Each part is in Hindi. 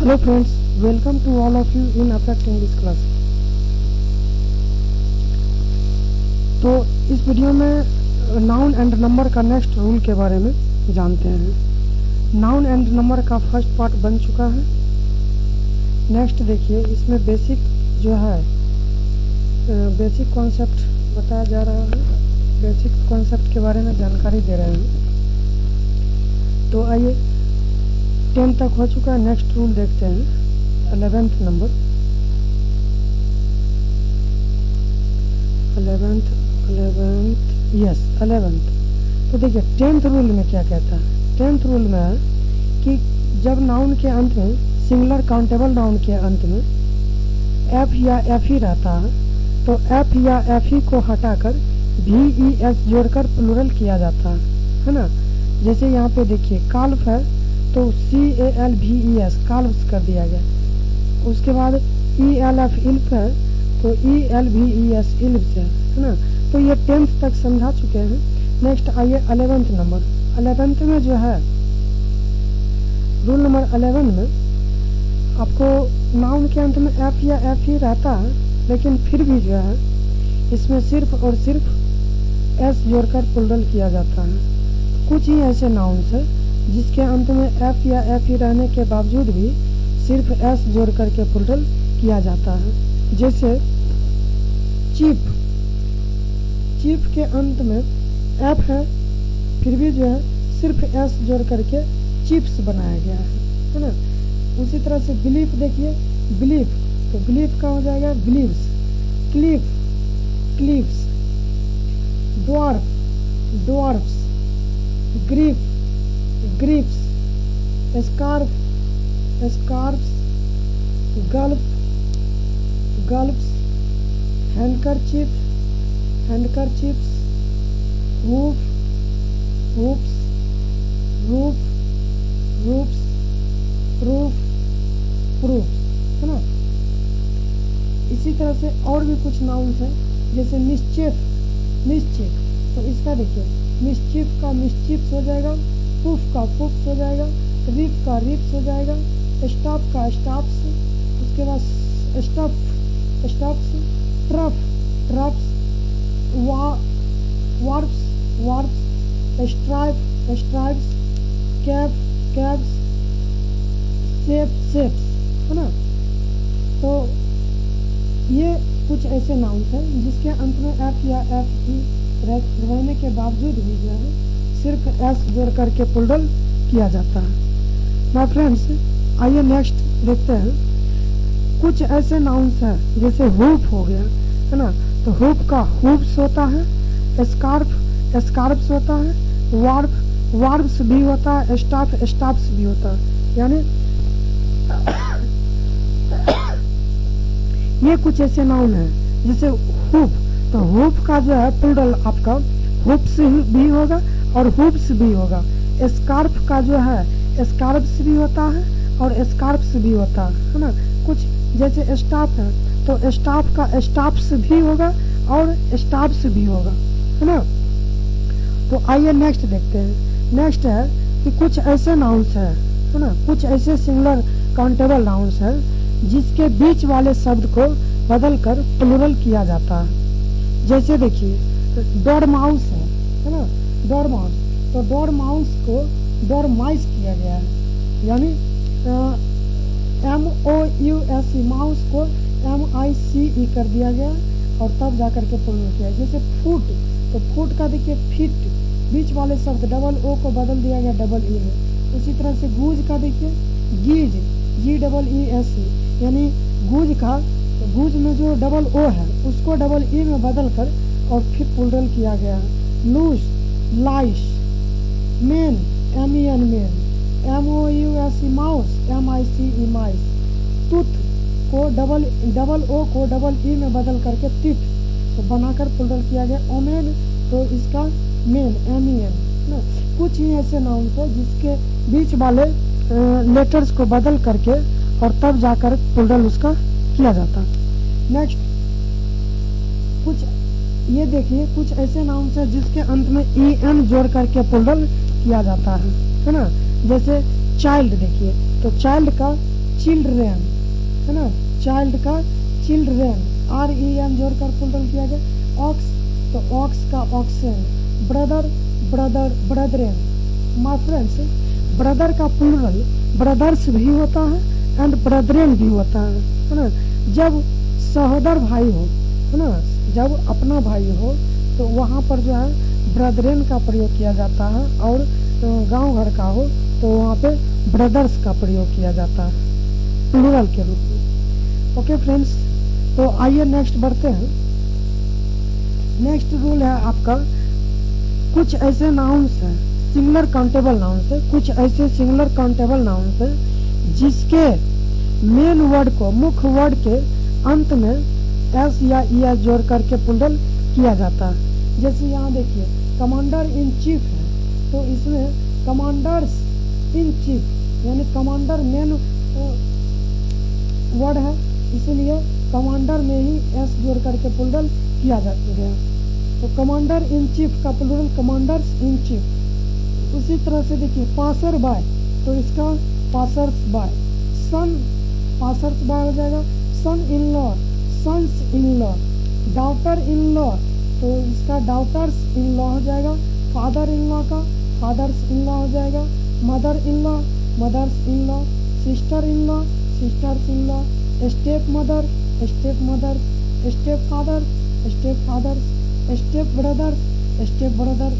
Hello friends, welcome to all of you in affect English class. तो इस वीडियो में नाउन एंड नंबर का नेक्स्ट रूल के बारे में जानते हैं। नाउन एंड नंबर का फर्स्ट पार्ट बन चुका है। नेक्स्ट देखिए, इसमें बेसिक जो है बेसिक कॉन्सेप्ट बताया जा रहा है। बेसिक कॉन्सेप्ट के बारे में जानकारी दे रहे हैं। तो आइए, 10 तक हो चुका है। नेक्स्ट रूल देखते हैं, 11th नंबर। 11th। तो देखिए 10th रूल में क्या कहता है। 10th रूल में है कि जब नाउन के अंत में, सिंगुलर काउंटेबल नाउन के अंत में एफ या एफ ही रहता है, तो एफ या एफ ही को हटाकर VES जोड़कर प्लूरल किया जाता है ना। जैसे यहाँ पे देखिए काल्फ है तो CALVES काल्व्स कर दिया गया। उसके बाद ELF इल्फ है तो ELVES इल्व्स है ना। तो ये 10th तक समझा चुके हैं। नेक्स्ट आइए 11th नंबर। 11th में जो है रूल नंबर 11 में आपको नाउन के अंत में एफ या एफ ही रहता है, लेकिन फिर भी जो है इसमें सिर्फ और सिर्फ एस जोड़कर प्लूरल किया जाता है। कुछ ही ऐसे नाउन्स है जिसके अंत में एफ या एफ ही रहने के बावजूद भी सिर्फ एस जोड़ करके प्लूरल किया जाता है। जैसे चीफ, चीफ के अंत में एफ है, फिर भी जो है सिर्फ एस जोड़ करके चीफ्स बनाया गया है ना। उसी तरह से बिलीफ देखिए, बिलीफ तो बिलीफ का हो जाएगा beliefs, cliff cliffs, dwarf dwarfs, grief griefs, scarf scarfs, gulf gulfs, handkerchief handkerchiefs, woof woofs, roof roofs, proof proofs है ना। इसी तरह से और भी कुछ नाउन्स हैं, जैसे मिस्चिफ मिस्चिफ, तो इसका देखिए मिस्चिफ का मिस्चिफ्स हो जाएगा, पुफ का पुफ्स हो जाएगा, रिफ का रिफ्स हो जाएगा, स्टाफ का स्टाफ्स, उसके बाद stuff stuffs, trough troughs, warps warps, stripe stripes, cap caps, shape shapes है ना। तो ये कुछ ऐसे नाउन्स हैं जिसके अंत में एफ या एफ ई रहने के बावजूद भी जो है सिर्फ एस जोड़ करके प्लूरल किया जाता है। माय फ्रेंड्स, आइए नेक्स्ट देखते हैं। कुछ ऐसे नाउन्स हैं जैसे हुप हो गया है ना, तो हुप का हुप्स होता है, स्कार्फ स्कार्फ्स होता है, वार्प वार्प्स भी होता है, स्टाफ स्टाफ्स भी होता है। यानी ये कुछ ऐसे नाउन है जैसे हुप, तो हुप का जो है प्लूरल आपका हुप्स भी होगा और हुप्स भी होगा। स्कार्फ का जो है स्कार्फ्स भी होता है और स्कार्फ्स भी होता है ना। कुछ जैसे स्टाफ है तो स्टाफ का स्टाफ्स भी होगा और स्टाफ्स भी होगा है ना। तो आइए नेक्स्ट देखते हैं। नेक्स्ट है कि कुछ ऐसे नाउन्स है ना, कुछ ऐसे सिंगुलर काउंटेबल नाउन्स है जिसके बीच वाले शब्द को बदलकर प्लूरल किया जाता है। जैसे देखिए डोरमाउस है ना, डोरमाउस, तो डोरमाउस को डोरमाइस किया गया है, यानी MOUSE माउस को MICE कर दिया गया और तब जाकर के प्लूरल किया। जैसे फुट, तो फुट का देखिए फिट, बीच वाले शब्द डबल ओ को बदल दिया गया डबल ई में। उसी तरह से गूज का देखिए गीज, GEESE, यानी गूज का, तो गूज में जो डबल ओ है उसको डबल ई में बदल कर और फिर प्लूरल किया गया है। Louse lice, men MEN men, MOUSE mouse MICE mice, tooth को डबल ओ को डबल ई में बदल करके तिथ तो बनाकर प्लूरल किया गया। ओमेन, तो इसका मेन MEN ना। कुछ ही ऐसे नाउन्स है जिसके बीच वाले लेटर्स को बदल करके और तब जाकर प्लूरल उसका किया जाता है। नेक्स्ट कुछ ये देखिए, कुछ ऐसे नाउन्स है जिसके अंत में EN जोड़ करके प्लूरल किया जाता है ना। जैसे चाइल्ड देखिए, तो चाइल्ड का चिल्ड्रेन, है ना, चाइल्ड का चिल्ड्रेन, REN जोड़कर प्लूरल किया गया। ऑक्स तो ऑक्स का oxen, brother brother brethren. My friends, brother का प्लूरल ब्रदर्स भी होता है एंड ब्रदरेन भी होता है ना। जब सहोदर भाई हो, है ना, जब अपना भाई हो तो वहाँ पर जो है ब्रदरेन का प्रयोग किया जाता है, और गांव घर का हो तो वहाँ पे ब्रदर्स का प्रयोग किया जाता है प्लूरल के रूप में। ओके फ्रेंड्स, तो आइए नेक्स्ट बढ़ते हैं। नेक्स्ट रूल है आपका, कुछ ऐसे नाउन्स हैं सिंगुलर काउंटेबल नाउन्स है, कुछ ऐसे सिंगुलर काउंटेबल नाउन्स है जिसके मेन वर्ड को, मुख्य वर्ड के अंत में एस या ES जोड़ करके प्लूरल किया जाता है। जैसे यहाँ देखिए कमांडर इन चीफ है, तो इसमें कमांडर्स इन चीफ यानी कमांडर मेन वर्ड है, इसीलिए कमांडर में ही एस जोड़ करके प्लूरल किया जाता है। तो कमांडर इन चीफ का प्लूरल कमांडर्स इन चीफ। उसी तरह से देखिए पासर बाय, तो इसका passers by, son passers by हो जाएगा, son in law sons in law, daughter in law तो इसका डॉटर्स इन लॉ हो जाएगा, फादर इन लॉ का फादर्स इन लॉ हो जाएगा, mother in law mothers in law, sister in law sisters in law, stepmother stepmothers, step father step fathers, step brothers step brothers,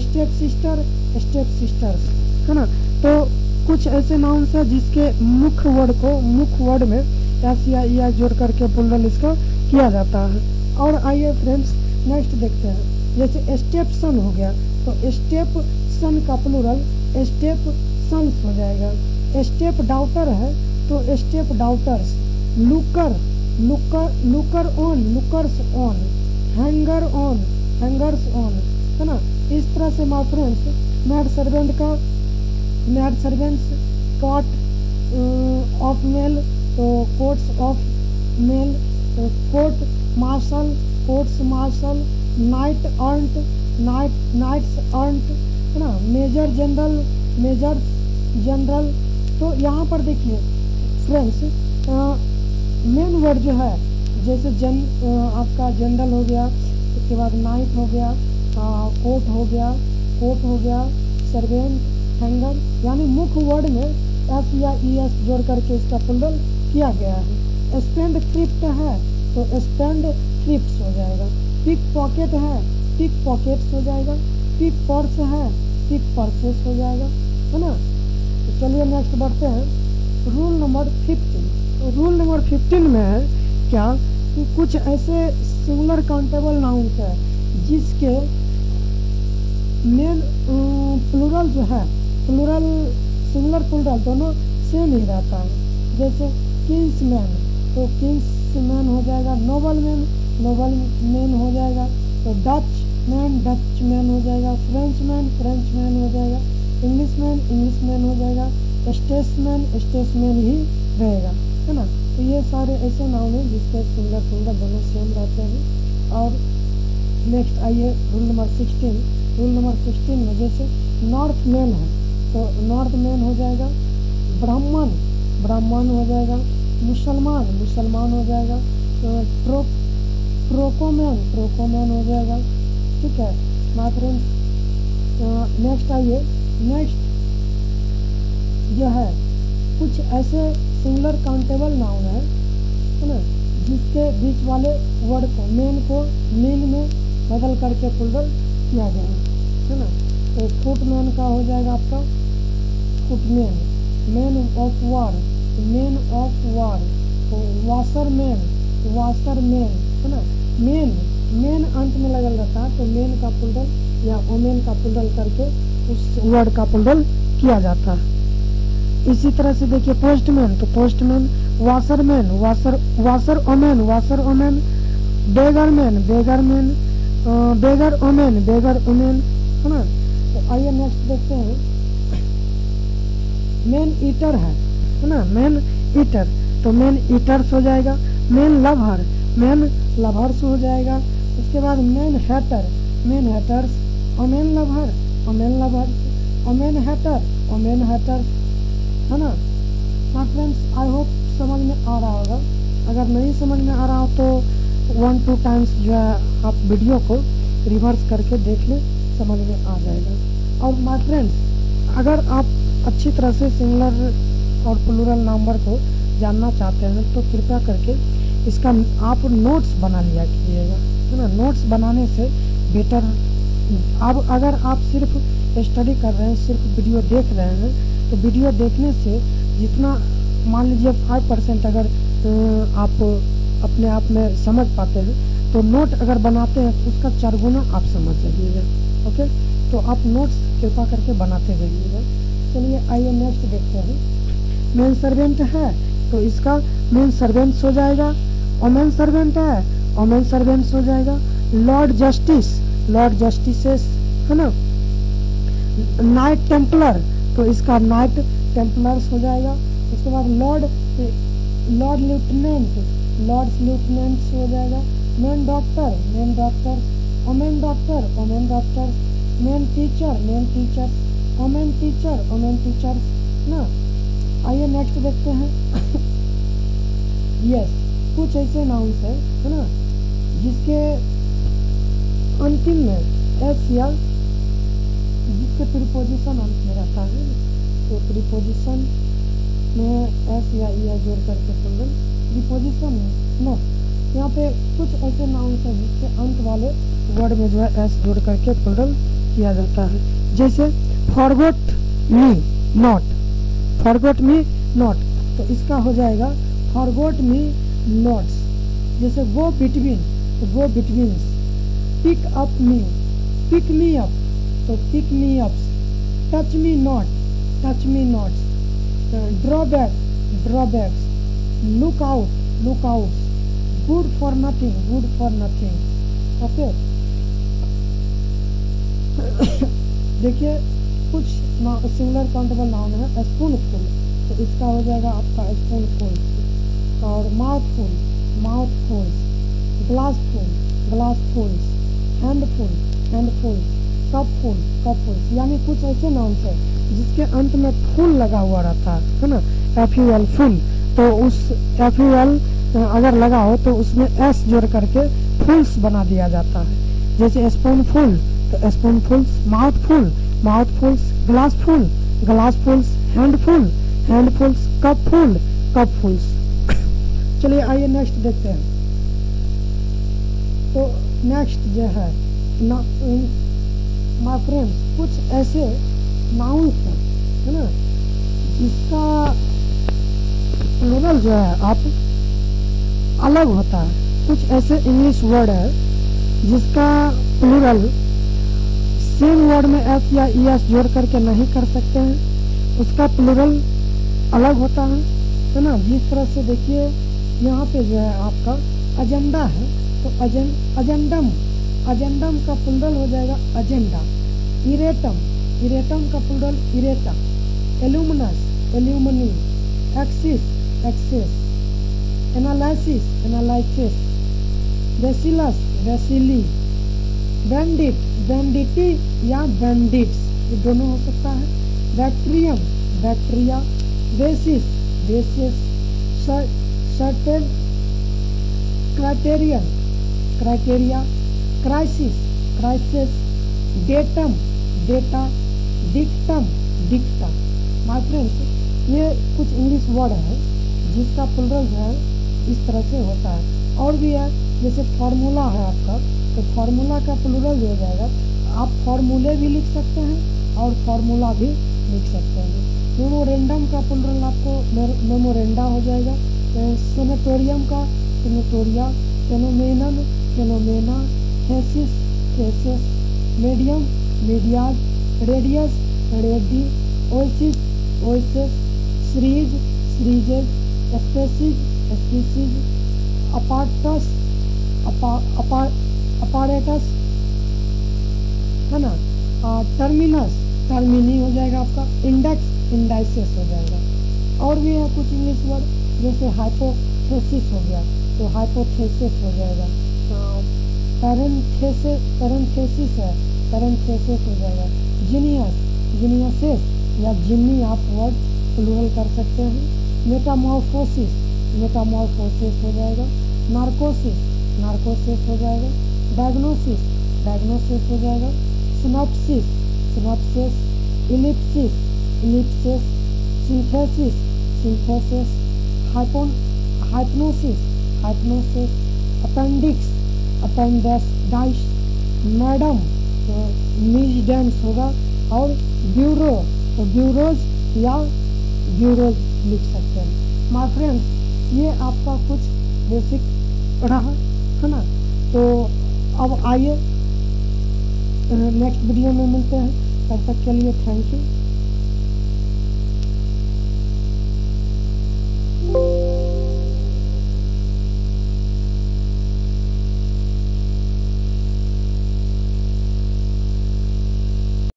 step sister step sisters, है ना। तो कुछ ऐसे नाउन्स है जिसके मुख्य वर्ड को, मुख्य वर्ड में एस या ES जोड़ करके प्लूरल इसका किया जाता है। और आइए फ्रेंड्स नेक्स्ट देखते हैं। जैसे स्टेप सन हो गया, तो स्टेप सन का प्लूरल स्टेप सन्स हो जाएगा। स्टेप डाउटर है तो stepdaughters, looker looker looker on lookers on, hanger on hangers on, है ना। इस तरह से माय फ्रेंड्स मैड सर्वेंट का maid servants, coat of mail तो coats of mail, court martial courts martial, knight errant knights errant, है ना, मेजर जनरल मेजर्स जनरल। तो यहाँ पर देखिए फ्रेंड्स मेन वर्ड जो है, जैसे आपका जनरल हो गया, उसके बाद नाइट हो गया, कोट हो गया सर्वेंट, हैंगर, यानी मुख्य वर्ड में एस या ES जोड़ करके इसका प्लूरल किया गया है। स्पेंड थ्रिफ्ट है तो स्पेंड थ्रिफ्ट्स हो जाएगा। पिक पॉकेट है पिक पॉकेट्स हो जाएगा। पिक पर्स है पिक पर्सेस हो जाएगा, है ना। तो चलिए नेक्स्ट बढ़ते हैं। Rule number 15। तो रूल नंबर 15 में है क्या कि कुछ ऐसे सिंगुलर काउंटेबल नाउन्स है जिसके मेन प्लूरल जो है, प्लूरल सिंगुलर प्लूरल दोनों सेम ही रहता है। जैसे किंग्समैन तो किंग्समैन हो जाएगा, नोबलमैन नोबलमैन हो जाएगा, तो डचमैन हो जाएगा, फ्रेंचमैन हो जाएगा, इंग्लिशमैन हो जाएगा, स्टेट्समैन ही रहेगा, है ना। तो ये सारे ऐसे नाउन हैं जिसके सिंगुलर प्लूरल दोनों सेम रहते हैं। और नेक्स्ट आइए रूल नंबर 16। रूल नंबर 16 में जैसे नॉर्थ मैन है तो नॉर्थ मैन हो जाएगा, ब्राह्मण हो जाएगा, मुसलमान हो जाएगा, तो प्रोकोमैन हो जाएगा, ठीक है माय फ्रेंड्स। नेक्स्ट आइए, नेक्स्ट जो है कुछ ऐसे सिंगुलर काउंटेबल नाउन है ना, जिसके बीच वाले वर्ड को मेन में बदल करके प्लूरल किया गया है ना। तो फुटमैन का हो जाएगा आपका फुटमैन, मैन ऑफ वार, तो वाशरमैन है ना। मेन अंत में लगल रहता है तो मेन का प्लूरल या ओमेन का प्लूरल करके उस वर्ड का प्लूरल किया जाता है। इसी तरह से देखिए पोस्टमैन तो पोस्टमैन, वाशरमैन वाशर ओमेन, बेगरमैन बेगर ओमेन, है ना। तो आइए नेक्स्ट देखते हैं। मैन ईटर है ना, मैन ईटर तो मैन ईटर्स हो जाएगा। मैन लवर्स हो जाएगा। उसके बाद man haters, women lovers, women haters, है ना। माय फ्रेंड्स आई होप समझ में आ रहा होगा। अगर नहीं समझ में आ रहा हो तो 1-2 टाइम्स जो है आप वीडियो को रिवर्स करके देख लें, समझ में आ जाएगा। और माय फ्रेंड्स अगर आप अच्छी तरह से सिंगुलर और प्लूरल नंबर को जानना चाहते हैं तो कृपया करके इसका आप नोट्स बना लिया कीजिएगा, है ना। नोट्स बनाने से बेटर। अब अगर आप सिर्फ स्टडी कर रहे हैं, सिर्फ वीडियो देख रहे हैं, तो वीडियो देखने से जितना मान लीजिए 5% अगर आप अपने आप में समझ पाते हैं, तो नोट अगर बनाते हैं तो उसका 4 गुना आप समझ जाइएगा। ओके, तो आप नोट्स कृपा करके बनाते रहिएगा। चलिए आइए नेक्स्ट देखते हैं। मेन सर्वेंट है तो इसका मेन सर्वेंट्स हो जाएगा। ओमेन सर्वेंट है, ओमेन सर्वेंट्स हो जाएगा। लॉर्ड जस्टिस, लॉर्ड जस्टिसेस, है ना। नाइट टेम्पलर तो इसका नाइट टेम्पलर्स हो जाएगा। उसके बाद लॉर्ड लेफ्टिनेंट, लॉर्ड्स लेफ्टिनेंट्स हो जाएगा। Men doctor, men doctors. Women doctor, women doctors. Men teacher, men teachers. Women teacher, women teachers ना। आइए नेक्स्ट देखते हैं। यस, कुछ ऐसे नाउन्स है ना, जिसके अंतिम में एस या जिसके प्रीपोजिशन अंत में रहता है, तो प्रीपोजिशन में एस या ई जोड़ करके प्लूरल। प्रीपोजिशन नो, यहाँ पे कुछ ऐसे नाउन्स हैं जिसके अंत वाले वर्ड में जो है एस जोड़ करके प्लूरल किया जाता है। जैसे forgot me not, forgot me not तो इसका हो जाएगा फॉरगॉट मी नॉट्स। जैसे गो बिटवीन तो go betweens. Pick up me, pick me up तो pick me ups. Touch me not, touch me nots. Drawback, drawbacks. Look out, look outs. Good for nothing, good for nothing. Okay, देखिए कुछ सिंगुलर काउंटेबल नाउन है। स्पूनफुल तो इसका हो जाएगा आपका स्पूनफुल। और माउथफुल, माउथफुल्स। ग्लासफुल, ग्लासफुल्स। हैंडफुल, हैंडफुल्स। कपफुल, कपफुल्स। यानी कुछ ऐसे नाउन्स है जिसके अंत में फुल लगा हुआ रहता है ना, FUL फुल। तो उस FUL अगर लगा हो तो उसमें एस जोड़ करके फुल्स बना दिया जाता है। जैसे स्पूनफुल तो स्पूनफुल्स। माउथफुल, माउथफुल्स। ग्लासफुल, ग्लासफुल्स। हैंडफुल, हैंडफुल्स। कपफुल, कपफुल्स। चलिए आइए नेक्स्ट देखते हैं। तो नेक्स्ट जो है माय फ्रेंड्स कुछ ऐसे नाउन्स हैं, है ना, जिसका प्लूरल जो है आप अलग होता है। कुछ ऐसे इंग्लिश वर्ड है जिसका प्लूरल सेम वर्ड में एस या ई एस जोड़ करके नहीं कर सकते हैं, उसका प्लूरल अलग होता है ना। जिस तरह से देखिए यहाँ पे जो है आपका एजेंडा है तो एजेंडम, एजेंडम का प्लूरल हो जाएगा एजेंडा। इरेटम, इरेटम का plural errata. Alumnus, alumni. Axis, axes. Analysis, analyses. Bacillus, bacilli. Bandit, banditti या बैंडिट्स, ये दोनों हो सकता है। Bacterium, bacteria. Basis, bases. Certain, criterion, criteria. Crisis, crises. Datum, data. Dictum, dicta. My friends ये कुछ इंग्लिश वर्ड है जिसका प्लूरल जो है इस तरह से होता है। और भी है, जैसे फार्मूला है आपका तो फार्मूला का प्लूरल हो जाएगा। आप फार्मूले भी लिख सकते हैं और फार्मूला भी लिख सकते हैं। मेमोरेंडम का प्लूरल आपको मेमोरेंडा हो जाएगा। सेनेटोरियम का sanatoria. Phenomenon, phenomena. Thesis, theses. Medium, medias. Radius, radii. Oasis, oases. Series, serieses. Species, species. Apparatus, apparatus, है ना। टर्मिनस, टर्मिनी हो जाएगा आपका। इंडेक्स, इंडाइसेस हो जाएगा। और भी है कुछ इंग्लिश वर्ड जैसे हाइपोथेसिस हो गया तो हाइपोथेसिस हो जाएगा। पैरेंथेसिस, पैरेंथेसिस है, पैरेंथेसिस हो जाएगा। जीनियस, जीनियसेस या जिम्नी आप वर्ड प्लूरल कर सकते हैं। मेटामॉर्फोसिस, मेटामॉर्फोसिस हो जाएगा। नार्कोसिस, नार्कोसिस हो जाएगा। डायग्नोसिस, डायग्नोसिस हो जाएगा। Synopsis, synopsis. Ellipsis, ellipsis. Synthesis, synthesis. हाइप्नोसिस, हाइप्नोसिस। Appendix, appendicitis. Madam तो मीजडेंस होगा। और ब्यूरो तो ब्यूरोज या ब्यूरोज लिख सकते हैं। माय फ्रेंड्स, ये आपका कुछ बेसिक रहा है ना। तो अब आइए नेक्स्ट वीडियो में मिलते हैं, तब तक के लिए थैंक यू।